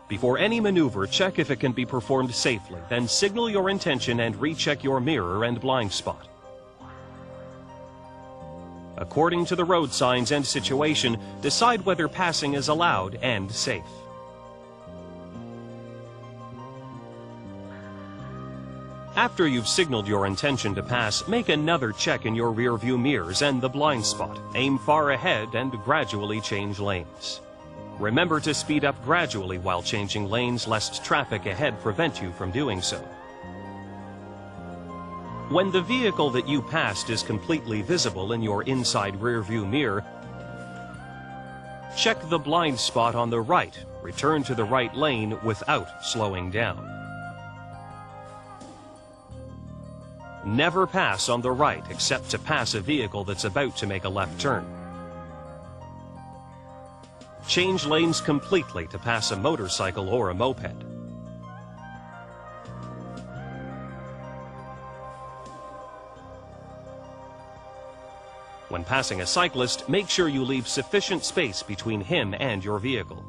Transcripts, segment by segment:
Before any maneuver, check if it can be performed safely, then signal your intention and recheck your mirror and blind spot. According to the road signs and situation, decide whether passing is allowed and safe. After you've signaled your intention to pass, make another check in your rear view mirrors and the blind spot. Aim far ahead and gradually change lanes. Remember to speed up gradually while changing lanes, lest traffic ahead prevent you from doing so. When the vehicle that you passed is completely visible in your inside rear view mirror, check the blind spot on the right. Return to the right lane without slowing down. Never pass on the right except to pass a vehicle that's about to make a left turn. Change lanes completely to pass a motorcycle or a moped. When passing a cyclist, make sure you leave sufficient space between him and your vehicle.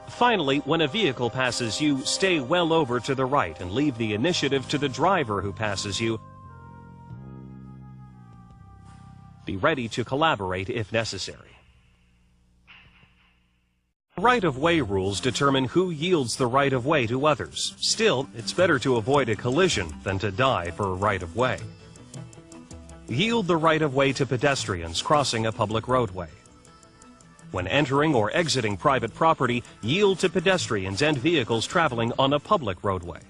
Finally, when a vehicle passes you, stay well over to the right and leave the initiative to the driver who passes you. Be ready to collaborate if necessary. Right-of-way rules determine who yields the right-of-way to others. Still, it's better to avoid a collision than to die for a right-of-way. Yield the right-of-way to pedestrians crossing a public roadway. When entering or exiting private property, yield to pedestrians and vehicles traveling on a public roadway.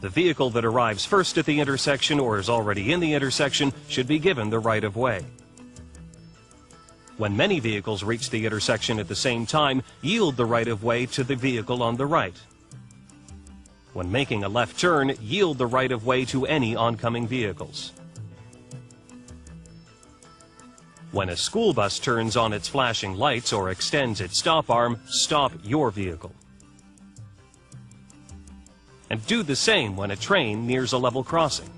The vehicle that arrives first at the intersection or is already in the intersection should be given the right-of-way. When many vehicles reach the intersection at the same time, yield the right-of-way to the vehicle on the right. When making a left turn, yield the right-of-way to any oncoming vehicles. When a school bus turns on its flashing lights or extends its stop arm, stop your vehicle. And do the same when a train nears a level crossing.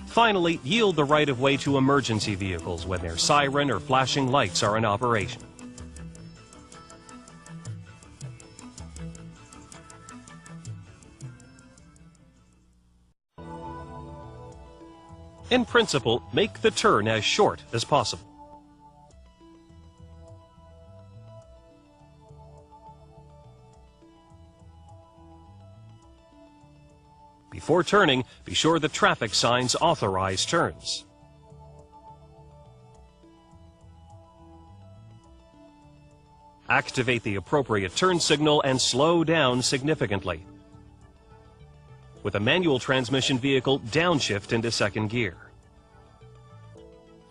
Finally, yield the right-of-way to emergency vehicles when their siren or flashing lights are in operation. In principle, make the turn as short as possible. Before turning, be sure the traffic signs authorize turns. Activate the appropriate turn signal and slow down significantly. With a manual transmission vehicle, downshift into second gear.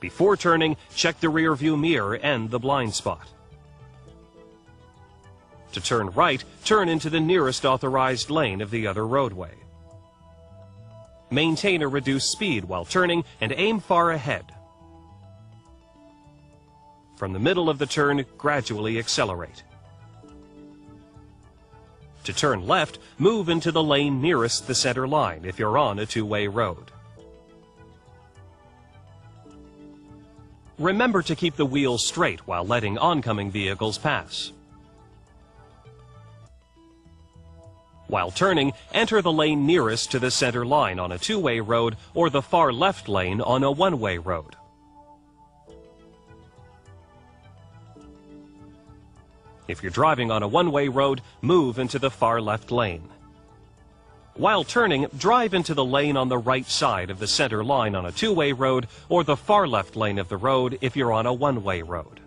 Before turning, check the rear view mirror and the blind spot. To turn right, turn into the nearest authorized lane of the other roadway. Maintain a reduced speed while turning and aim far ahead. From the middle of the turn, gradually accelerate. To turn left, move into the lane nearest the center line if you're on a two-way road. Remember to keep the wheels straight while letting oncoming vehicles pass. While turning, enter the lane nearest to the center line on a two-way road or the far left lane on a one-way road. If you're driving on a one-way road, move into the far left lane. While turning, drive into the lane on the right side of the center line on a two-way road or the far left lane of the road if you're on a one-way road.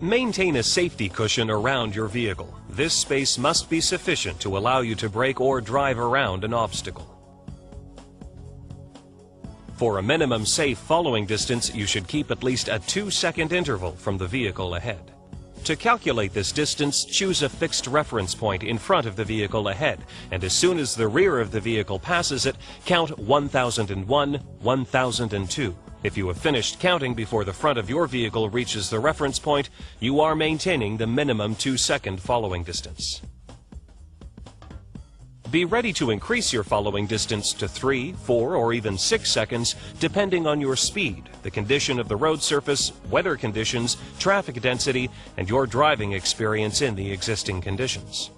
Maintain a safety cushion around your vehicle. This space must be sufficient to allow you to brake or drive around an obstacle. For a minimum safe following distance, you should keep at least a 2-second interval from the vehicle ahead. To calculate this distance, choose a fixed reference point in front of the vehicle ahead, and as soon as the rear of the vehicle passes it, count 1001, 1002. If you have finished counting before the front of your vehicle reaches the reference point, you are maintaining the minimum 2-second following distance. Be ready to increase your following distance to 3, 4, or even 6 seconds, depending on your speed, the condition of the road surface, weather conditions, traffic density, and your driving experience in the existing conditions.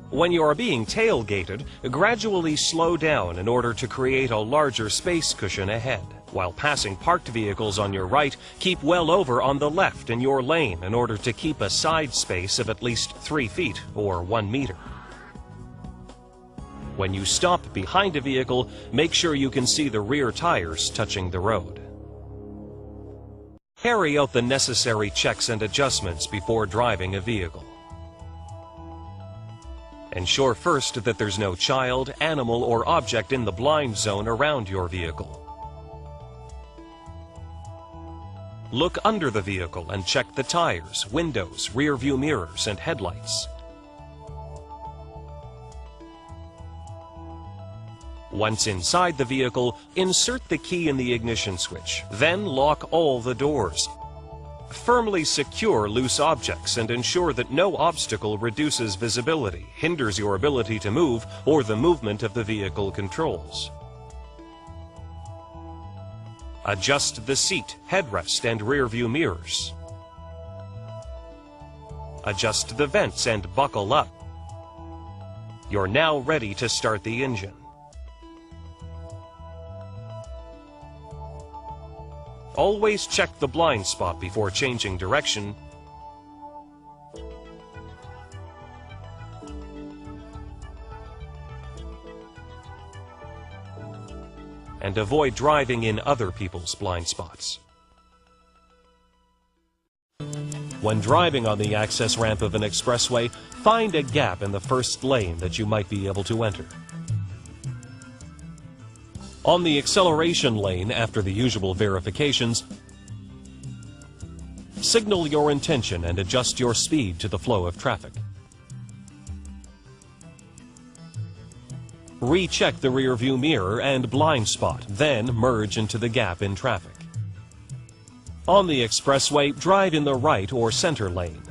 When you are being tailgated, gradually slow down in order to create a larger space cushion ahead. While passing parked vehicles on your right, keep well over on the left in your lane in order to keep a side space of at least 3 feet or 1 meter. When you stop behind a vehicle, make sure you can see the rear tires touching the road. Carry out the necessary checks and adjustments before driving a vehicle. Ensure first that there's no child, animal, or object in the blind zone around your vehicle. Look under the vehicle and check the tires, windows, rear view mirrors, and headlights. Once inside the vehicle, insert the key in the ignition switch, then lock all the doors. Firmly secure loose objects and ensure that no obstacle reduces visibility, hinders your ability to move, or the movement of the vehicle controls. Adjust the seat, headrest, and rear view mirrors. Adjust the vents and buckle up. You're now ready to start the engine. Always check the blind spot before changing direction. And avoid driving in other people's blind spots. When driving on the access ramp of an expressway, find a gap in the first lane that you might be able to enter. On the acceleration lane, after the usual verifications, signal your intention and adjust your speed to the flow of traffic. Recheck the rear view mirror and blind spot, then merge into the gap in traffic. On the expressway, drive in the right or center lane.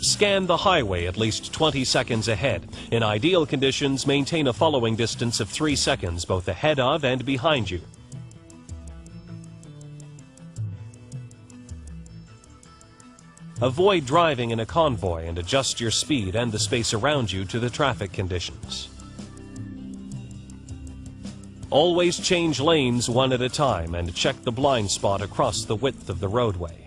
Scan the highway at least 20 seconds ahead. In ideal conditions, maintain a following distance of 3 seconds both ahead of and behind you. Avoid driving in a convoy and adjust your speed and the space around you to the traffic conditions. Always change lanes one at a time and check the blind spot across the width of the roadway.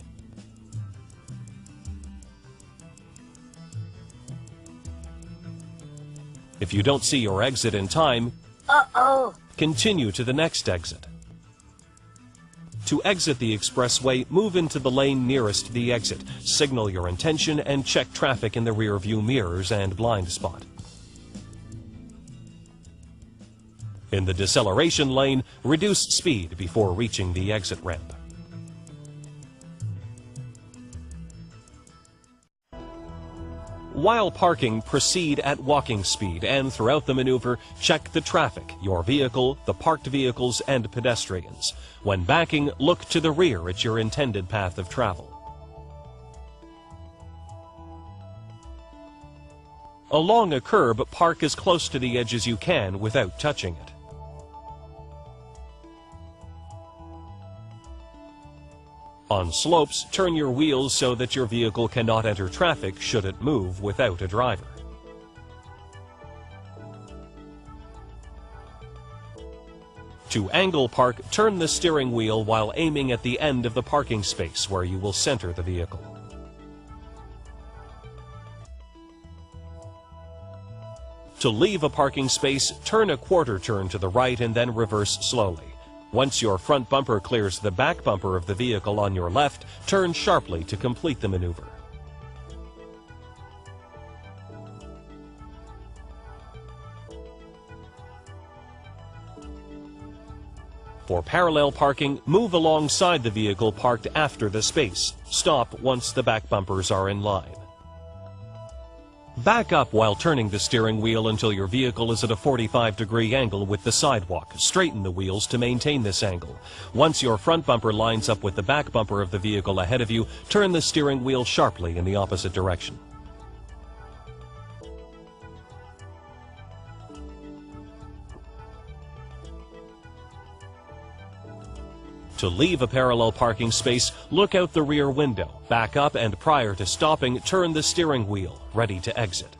If you don't see your exit in time, continue to the next exit. To exit the expressway, move into the lane nearest the exit, signal your intention, and check traffic in the rear view mirrors and blind spot. In the deceleration lane, reduce speed before reaching the exit ramp. While parking, proceed at walking speed, and throughout the maneuver, check the traffic, your vehicle, the parked vehicles, and pedestrians. When backing, look to the rear at your intended path of travel. Along a curb, park as close to the edge as you can without touching it. On slopes, turn your wheels so that your vehicle cannot enter traffic should it move without a driver. To angle park, turn the steering wheel while aiming at the end of the parking space where you will center the vehicle. To leave a parking space, turn a quarter turn to the right and then reverse slowly. Once your front bumper clears the back bumper of the vehicle on your left, turn sharply to complete the maneuver. For parallel parking, move alongside the vehicle parked after the space. Stop once the back bumpers are in line. Back up while turning the steering wheel until your vehicle is at a 45-degree angle with the sidewalk. Straighten the wheels to maintain this angle. Once your front bumper lines up with the back bumper of the vehicle ahead of you, turn the steering wheel sharply in the opposite direction. To leave a parallel parking space, look out the rear window, back up, and prior to stopping, turn the steering wheel, ready to exit.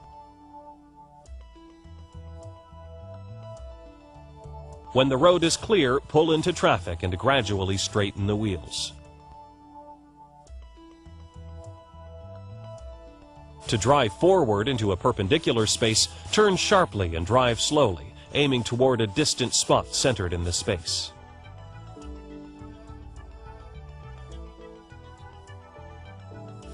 When the road is clear, pull into traffic and gradually straighten the wheels. To drive forward into a perpendicular space, turn sharply and drive slowly, aiming toward a distant spot centered in the space.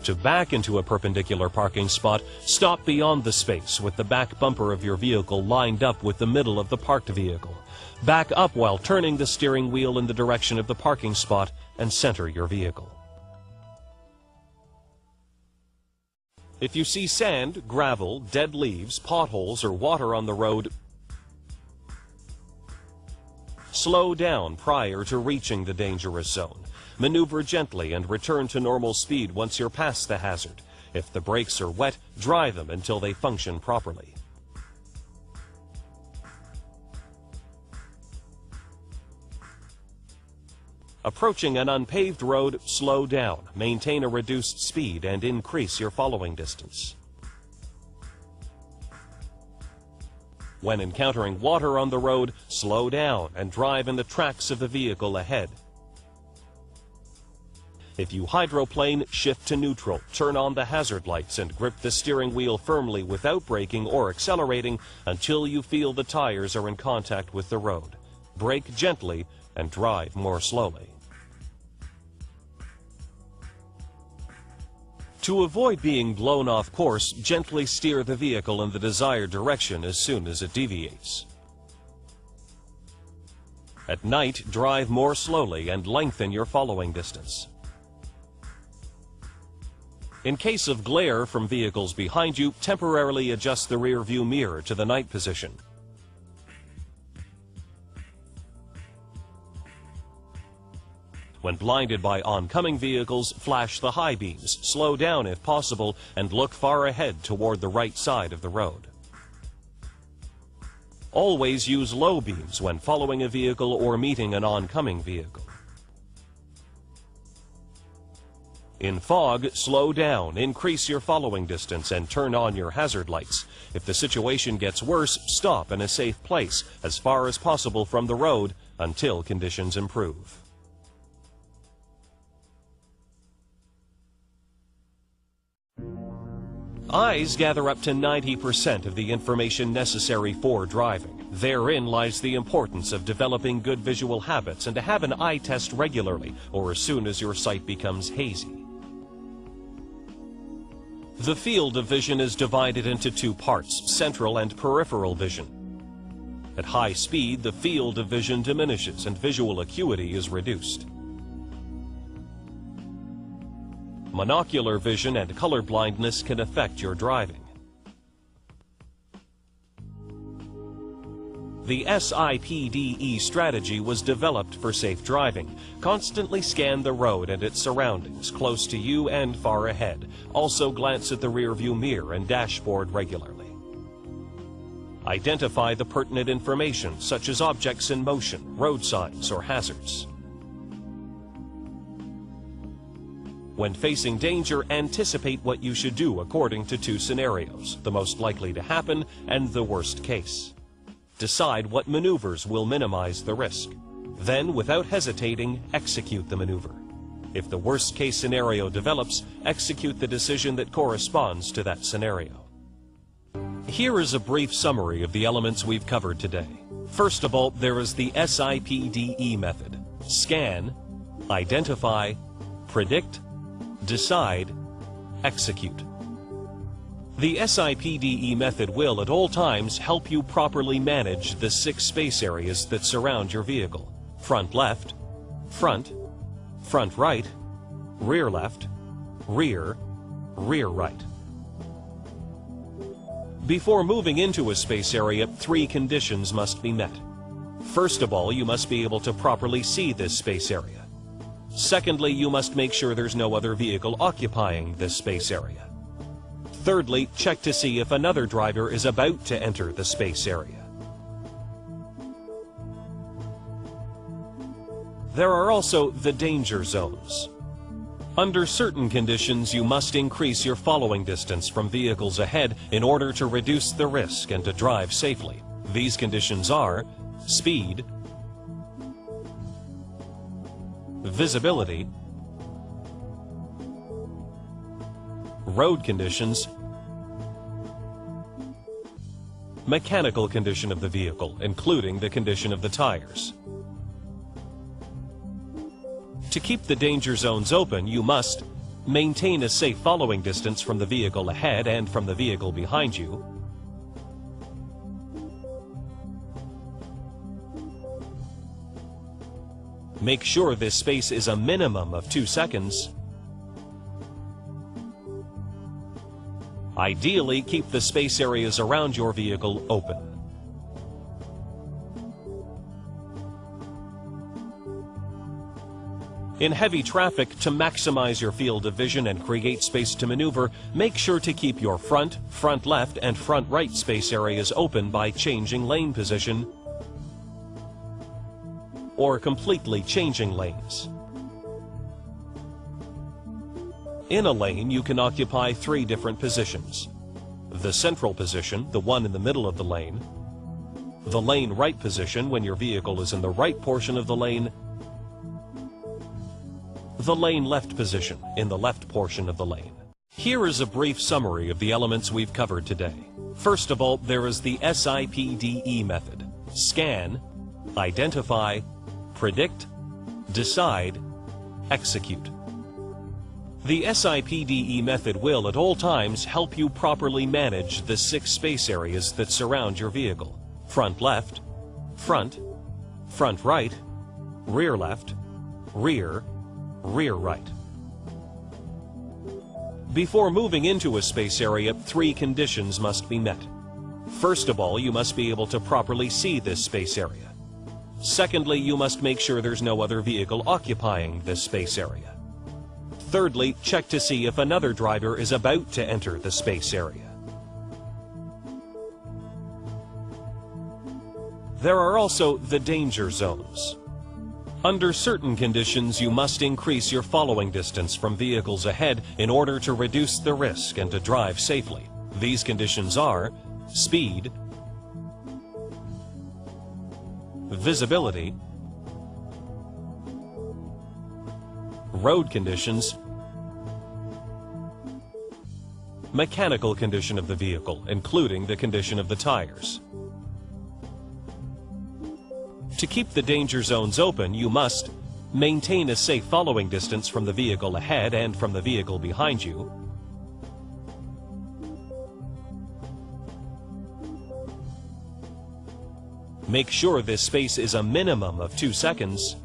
To back into a perpendicular parking spot, stop beyond the space with the back bumper of your vehicle lined up with the middle of the parked vehicle. Back up while turning the steering wheel in the direction of the parking spot and center your vehicle. If you see sand, gravel, dead leaves, potholes, or water on the road, slow down prior to reaching the dangerous zone. Maneuver gently and return to normal speed once you're past the hazard. If the brakes are wet, dry them until they function properly. Approaching an unpaved road, slow down, maintain a reduced speed, and increase your following distance. When encountering water on the road, slow down and drive in the tracks of the vehicle ahead. If you hydroplane, shift to neutral, turn on the hazard lights, and grip the steering wheel firmly without braking or accelerating until you feel the tires are in contact with the road. Brake gently and drive more slowly. To avoid being blown off course, gently steer the vehicle in the desired direction as soon as it deviates. At night, drive more slowly and lengthen your following distance. In case of glare from vehicles behind you, temporarily adjust the rear view mirror to the night position. When blinded by oncoming vehicles, flash the high beams, slow down if possible, and look far ahead toward the right side of the road. Always use low beams when following a vehicle or meeting an oncoming vehicle. In fog, slow down, increase your following distance, and turn on your hazard lights. If the situation gets worse, stop in a safe place, as far as possible from the road, until conditions improve. Eyes gather up to 90% of the information necessary for driving. Therein lies the importance of developing good visual habits and to have an eye test regularly, or as soon as your sight becomes hazy. The field of vision is divided into two parts, central and peripheral vision. At high speed, the field of vision diminishes and visual acuity is reduced. Monocular vision and color blindness can affect your driving. The SIPDE strategy was developed for safe driving. Constantly scan the road and its surroundings, close to you and far ahead. Also glance at the rearview mirror and dashboard regularly. Identify the pertinent information, such as objects in motion, road signs, or hazards. When facing danger, anticipate what you should do according to two scenarios, the most likely to happen and the worst case. Decide what maneuvers will minimize the risk. Then, without hesitating, execute the maneuver. If the worst case scenario develops, execute the decision that corresponds to that scenario. Here is a brief summary of the elements we've covered today. First of all, there is the SIPDE method. Scan, identify, predict, decide, execute. The SIPDE method will, at all times, help you properly manage the 6 space areas that surround your vehicle. Front left, front right, rear left, rear right. Before moving into a space area, 3 conditions must be met. First of all, you must be able to properly see this space area. Secondly, you must make sure there's no other vehicle occupying this space area. Thirdly, check to see if another driver is about to enter the space area. There are also the danger zones. Under certain conditions, you must increase your following distance from vehicles ahead in order to reduce the risk and to drive safely. These conditions are speed, visibility, road conditions, mechanical condition of the vehicle, including the condition of the tires. To keep the danger zones open, you must maintain a safe following distance from the vehicle ahead and from the vehicle behind you, make sure this space is a minimum of 2 seconds. Ideally, keep the space areas around your vehicle open. In heavy traffic, to maximize your field of vision and create space to maneuver, make sure to keep your front, front left, and front right space areas open by changing lane position or completely changing lanes. In a lane, you can occupy 3 different positions. The central position, the one in the middle of the lane, the lane right position when your vehicle is in the right portion of the lane, the lane left position in the left portion of the lane. Here is a brief summary of the elements we've covered today. First of all, there is the SIPDE method: scan, identify, predict, decide, execute. The SIPDE method will at all times help you properly manage the 6 space areas that surround your vehicle: front left, front, front right, rear left, rear, rear right. Before moving into a space area, 3 conditions must be met. First of all, you must be able to properly see this space area. Secondly, you must make sure there's no other vehicle occupying this space area. Thirdly, check to see if another driver is about to enter the space area. There are also the danger zones. Under certain conditions, you must increase your following distance from vehicles ahead in order to reduce the risk and to drive safely. These conditions are speed, visibility, road conditions, mechanical condition of the vehicle, including the condition of the tires. To keep the danger zones open, you must maintain a safe following distance from the vehicle ahead and from the vehicle behind you, make sure this space is a minimum of 2 seconds.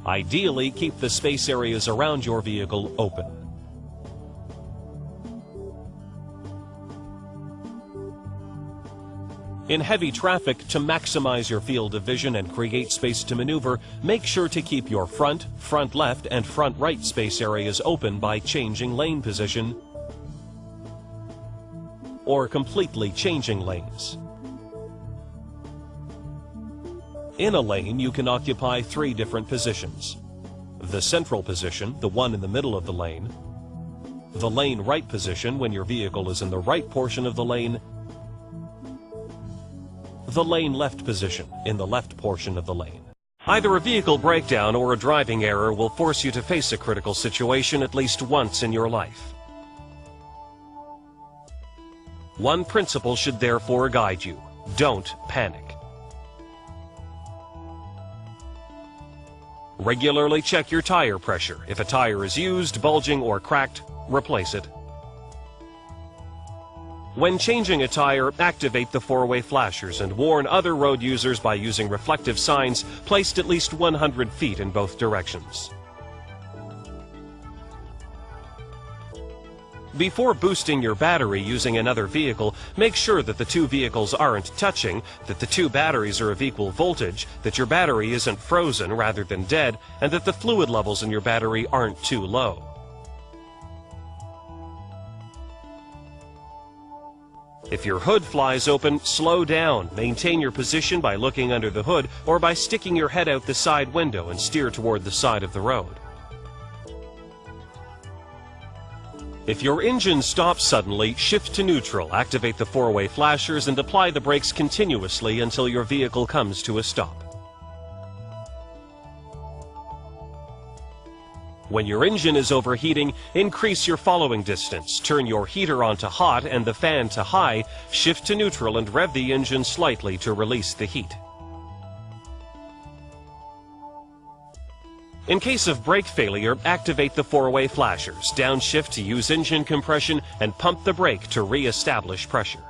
Ideally, keep the space areas around your vehicle open. In heavy traffic, to maximize your field of vision and create space to maneuver, make sure to keep your front, front left, and front right space areas open by changing lane position or completely changing lanes. In a lane, you can occupy 3 different positions: the central position, the one in the middle of the lane, the lane right position when your vehicle is in the right portion of the lane, the lane left position in the left portion of the lane. Either a vehicle breakdown or a driving error will force you to face a critical situation at least once in your life. One principle should therefore guide you: don't panic. Regularly check your tire pressure. If a tire is used, bulging, or cracked, replace it. When changing a tire, activate the 4-way flashers and warn other road users by using reflective signs placed at least 100 feet in both directions. Before boosting your battery using another vehicle, make sure that the two vehicles aren't touching, that the two batteries are of equal voltage, that your battery isn't frozen rather than dead, and that the fluid levels in your battery aren't too low. If your hood flies open, slow down. Maintain your position by looking under the hood or by sticking your head out the side window and steer toward the side of the road. If your engine stops suddenly, shift to neutral, activate the four-way flashers, and apply the brakes continuously until your vehicle comes to a stop. When your engine is overheating, increase your following distance. Turn your heater on to hot and the fan to high, shift to neutral and rev the engine slightly to release the heat. In case of brake failure, activate the four-way flashers, downshift to use engine compression, and pump the brake to re-establish pressure.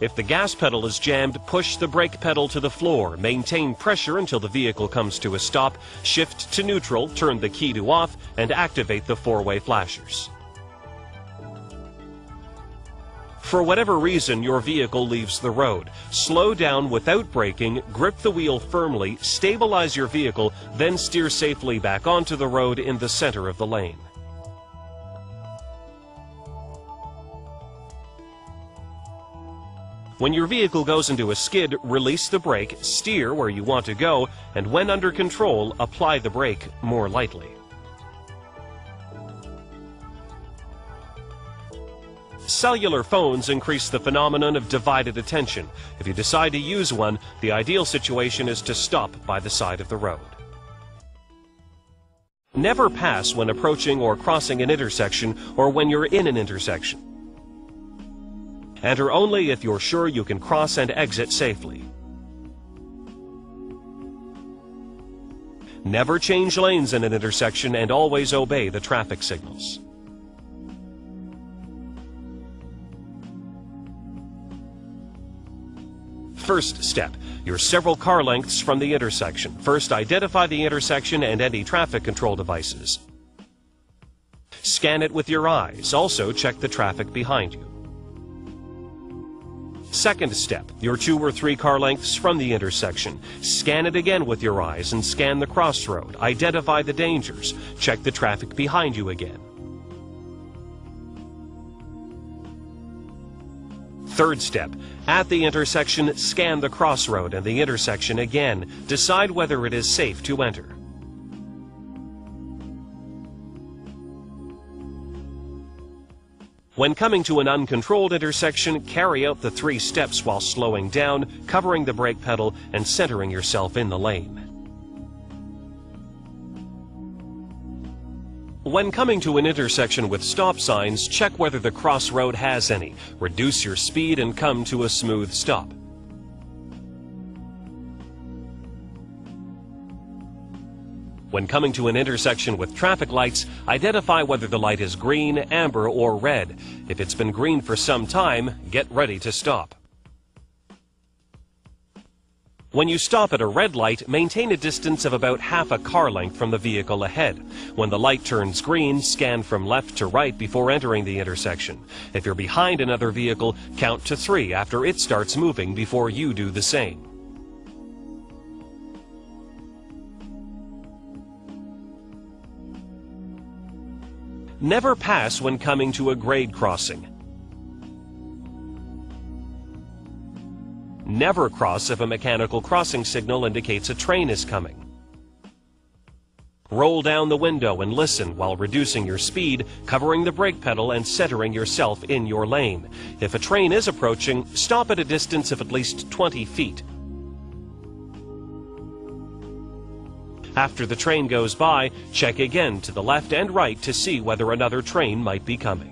If the gas pedal is jammed, push the brake pedal to the floor, maintain pressure until the vehicle comes to a stop, shift to neutral, turn the key to off, and activate the four-way flashers. For whatever reason your vehicle leaves the road, slow down without braking, grip the wheel firmly, stabilize your vehicle, then steer safely back onto the road in the center of the lane. When your vehicle goes into a skid, release the brake, steer where you want to go, and when under control, apply the brake more lightly. Cellular phones increase the phenomenon of divided attention. If you decide to use one, the ideal situation is to stop by the side of the road. Never pass when approaching or crossing an intersection or when you're in an intersection. Enter only if you're sure you can cross and exit safely. Never change lanes in an intersection and always obey the traffic signals. First step, you're several car lengths from the intersection. First, identify the intersection and any traffic control devices. Scan it with your eyes. Also, check the traffic behind you. Second step, you're 2 or 3 car lengths from the intersection. Scan it again with your eyes and scan the crossroad. Identify the dangers. Check the traffic behind you again. Third step, at the intersection, scan the crossroad and the intersection again. Decide whether it is safe to enter. When coming to an uncontrolled intersection, carry out the 3 steps while slowing down, covering the brake pedal, and centering yourself in the lane. When coming to an intersection with stop signs, check whether the crossroad has any. Reduce your speed and come to a smooth stop. When coming to an intersection with traffic lights, identify whether the light is green, amber, or red. If it's been green for some time, get ready to stop. When you stop at a red light, maintain a distance of about half a car length from the vehicle ahead. When the light turns green, scan from left to right before entering the intersection. If you're behind another vehicle, count to 3 after it starts moving before you do the same. Never pass when coming to a grade crossing. Never cross if a mechanical crossing signal indicates a train is coming. Roll down the window and listen while reducing your speed, covering the brake pedal and centering yourself in your lane. If a train is approaching, stop at a distance of at least 20 feet. After the train goes by, check again to the left and right to see whether another train might be coming.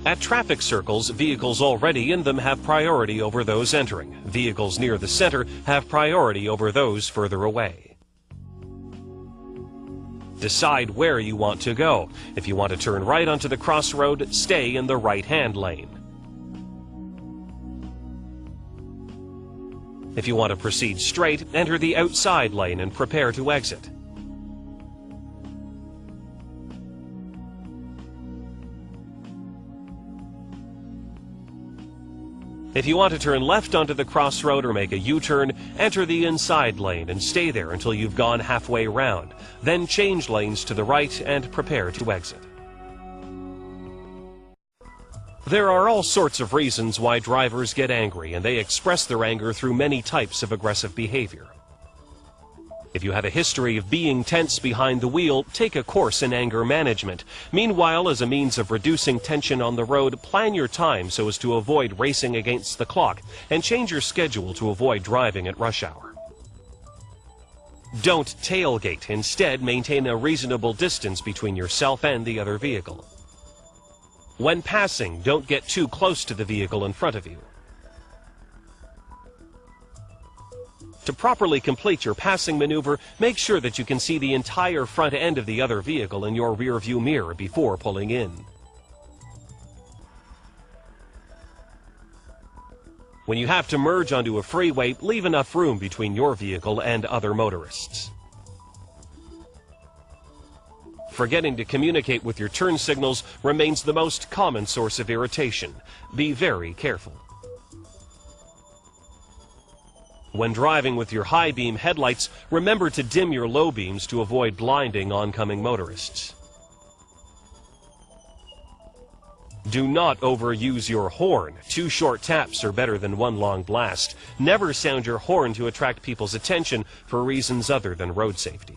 At traffic circles, vehicles already in them have priority over those entering. Vehicles near the center have priority over those further away. Decide where you want to go. If you want to turn right onto the crossroad, stay in the right-hand lane. If you want to proceed straight, enter the outside lane and prepare to exit. If you want to turn left onto the crossroad or make a U-turn, enter the inside lane and stay there until you've gone halfway round. Then change lanes to the right and prepare to exit. There are all sorts of reasons why drivers get angry, and they express their anger through many types of aggressive behavior. If you have a history of being tense behind the wheel, take a course in anger management. Meanwhile, as a means of reducing tension on the road, plan your time so as to avoid racing against the clock, and change your schedule to avoid driving at rush hour. Don't tailgate. Instead, maintain a reasonable distance between yourself and the other vehicle. When passing, don't get too close to the vehicle in front of you. To properly complete your passing maneuver, make sure that you can see the entire front end of the other vehicle in your rear view mirror before pulling in. When you have to merge onto a freeway, leave enough room between your vehicle and other motorists. Forgetting to communicate with your turn signals remains the most common source of irritation. Be very careful. When driving with your high beam headlights, remember to dim your low beams to avoid blinding oncoming motorists. Do not overuse your horn. 2 short taps are better than 1 long blast. Never sound your horn to attract people's attention for reasons other than road safety.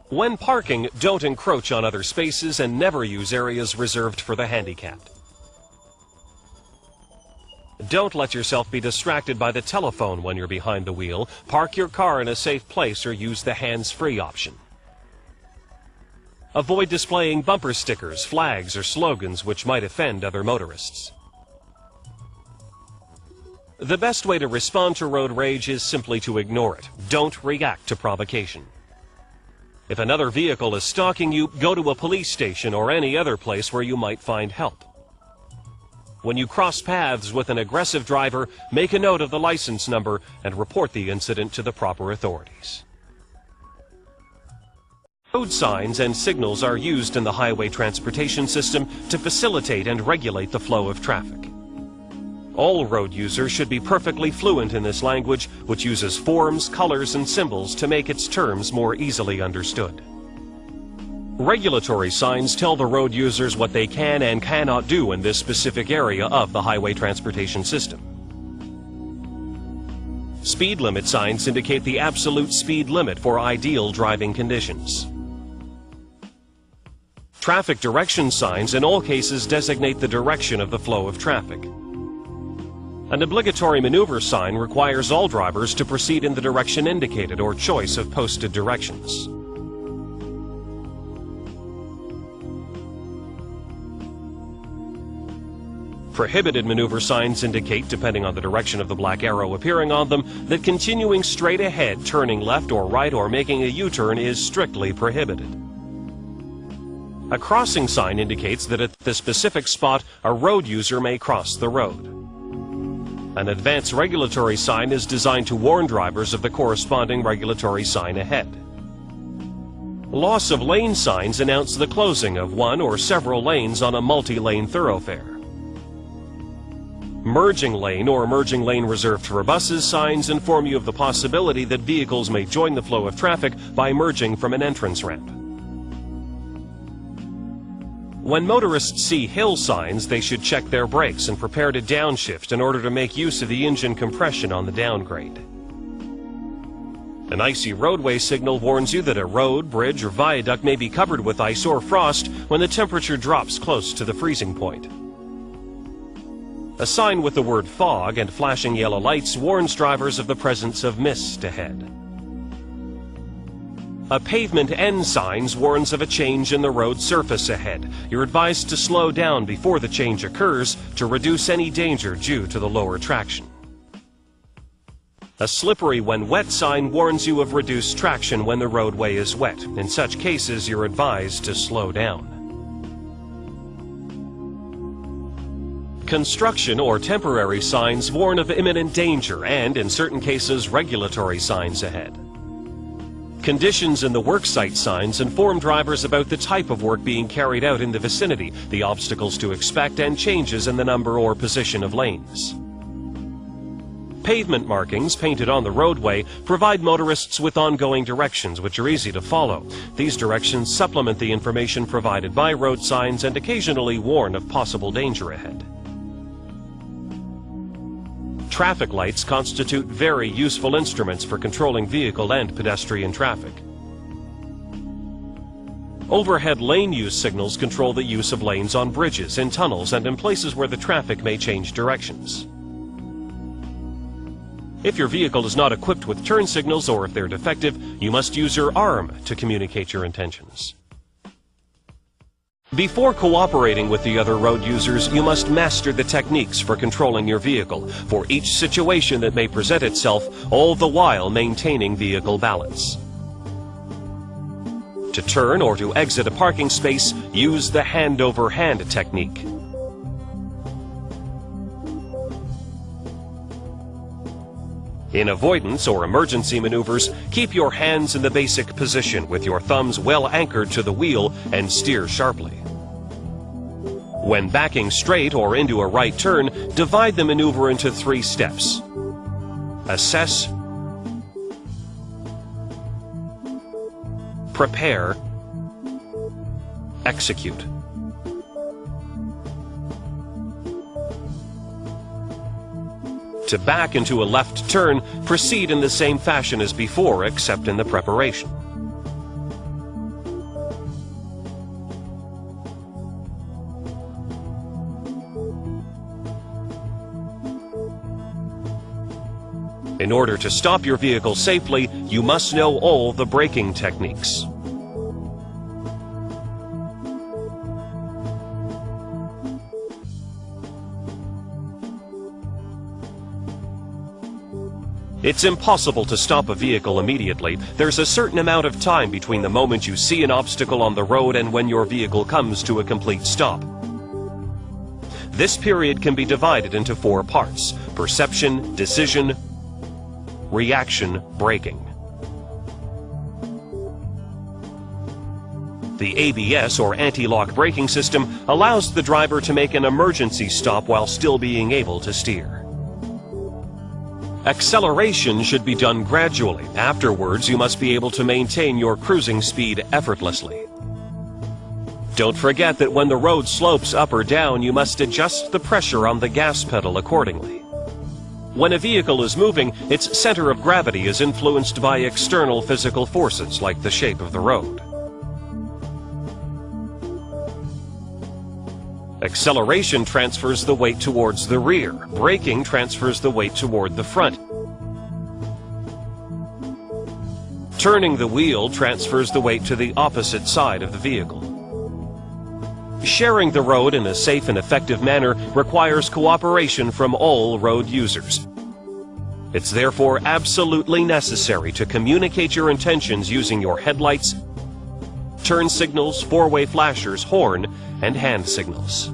When parking, don't encroach on other spaces and never use areas reserved for the handicapped. Don't let yourself be distracted by the telephone when you're behind the wheel. Park your car in a safe place or use the hands-free option. Avoid displaying bumper stickers, flags, or slogans which might offend other motorists. The best way to respond to road rage is simply to ignore it. Don't react to provocation. If another vehicle is stalking you, go to a police station or any other place where you might find help. When you cross paths with an aggressive driver, make a note of the license number and report the incident to the proper authorities. Road signs and signals are used in the highway transportation system to facilitate and regulate the flow of traffic. All road users should be perfectly fluent in this language, which uses forms, colors, and symbols to make its terms more easily understood. Regulatory signs tell the road users what they can and cannot do in this specific area of the highway transportation system. Speed limit signs indicate the absolute speed limit for ideal driving conditions. Traffic direction signs in all cases designate the direction of the flow of traffic. An obligatory maneuver sign requires all drivers to proceed in the direction indicated or choice of posted directions. Prohibited maneuver signs indicate, depending on the direction of the black arrow appearing on them, that continuing straight ahead, turning left or right, or making a U-turn is strictly prohibited. A crossing sign indicates that at the specific spot, a road user may cross the road. An advance regulatory sign is designed to warn drivers of the corresponding regulatory sign ahead. Loss of lane signs announce the closing of one or several lanes on a multi-lane thoroughfare. Merging lane or merging lane reserved for buses signs inform you of the possibility that vehicles may join the flow of traffic by merging from an entrance ramp. When motorists see hill signs, they should check their brakes and prepare to downshift in order to make use of the engine compression on the downgrade. An icy roadway signal warns you that a road, bridge, or viaduct may be covered with ice or frost when the temperature drops close to the freezing point. A sign with the word fog and flashing yellow lights warns drivers of the presence of mist ahead. A pavement end sign warns of a change in the road surface ahead. You're advised to slow down before the change occurs to reduce any danger due to the lower traction. A slippery when wet sign warns you of reduced traction when the roadway is wet. In such cases, you're advised to slow down. Construction or temporary signs warn of imminent danger and, in certain cases, regulatory signs ahead. Conditions in the worksite signs inform drivers about the type of work being carried out in the vicinity, the obstacles to expect, and changes in the number or position of lanes. Pavement markings painted on the roadway provide motorists with ongoing directions which are easy to follow. These directions supplement the information provided by road signs and occasionally warn of possible danger ahead. Traffic lights constitute very useful instruments for controlling vehicle and pedestrian traffic. Overhead lane use signals control the use of lanes on bridges, in tunnels, and in places where the traffic may change directions. If your vehicle is not equipped with turn signals, or if they're defective, you must use your arm to communicate your intentions. Before cooperating with the other road users, you must master the techniques for controlling your vehicle for each situation that may present itself, all the while maintaining vehicle balance. To turn or to exit a parking space, use the hand-over-hand technique. In avoidance or emergency maneuvers, keep your hands in the basic position with your thumbs well anchored to the wheel and steer sharply. When backing straight or into a right turn, divide the maneuver into 3 steps. Assess, prepare, execute. To back into a left turn, proceed in the same fashion as before, except in the preparation. In order to stop your vehicle safely, you must know all the braking techniques. It's impossible to stop a vehicle immediately. There's a certain amount of time between the moment you see an obstacle on the road and when your vehicle comes to a complete stop. This period can be divided into 4 parts: perception, decision, reaction, braking. The ABS or anti-lock braking system allows the driver to make an emergency stop while still being able to steer. Acceleration should be done gradually. Afterwards, you must be able to maintain your cruising speed effortlessly. Don't forget that when the road slopes up or down, you must adjust the pressure on the gas pedal accordingly. When a vehicle is moving, its center of gravity is influenced by external physical forces like the shape of the road. Acceleration transfers the weight towards the rear. Braking transfers the weight toward the front. Turning the wheel transfers the weight to the opposite side of the vehicle. Sharing the road in a safe and effective manner requires cooperation from all road users. It's therefore absolutely necessary to communicate your intentions using your headlights, turn signals, 4-way flashers, horn, and hand signals.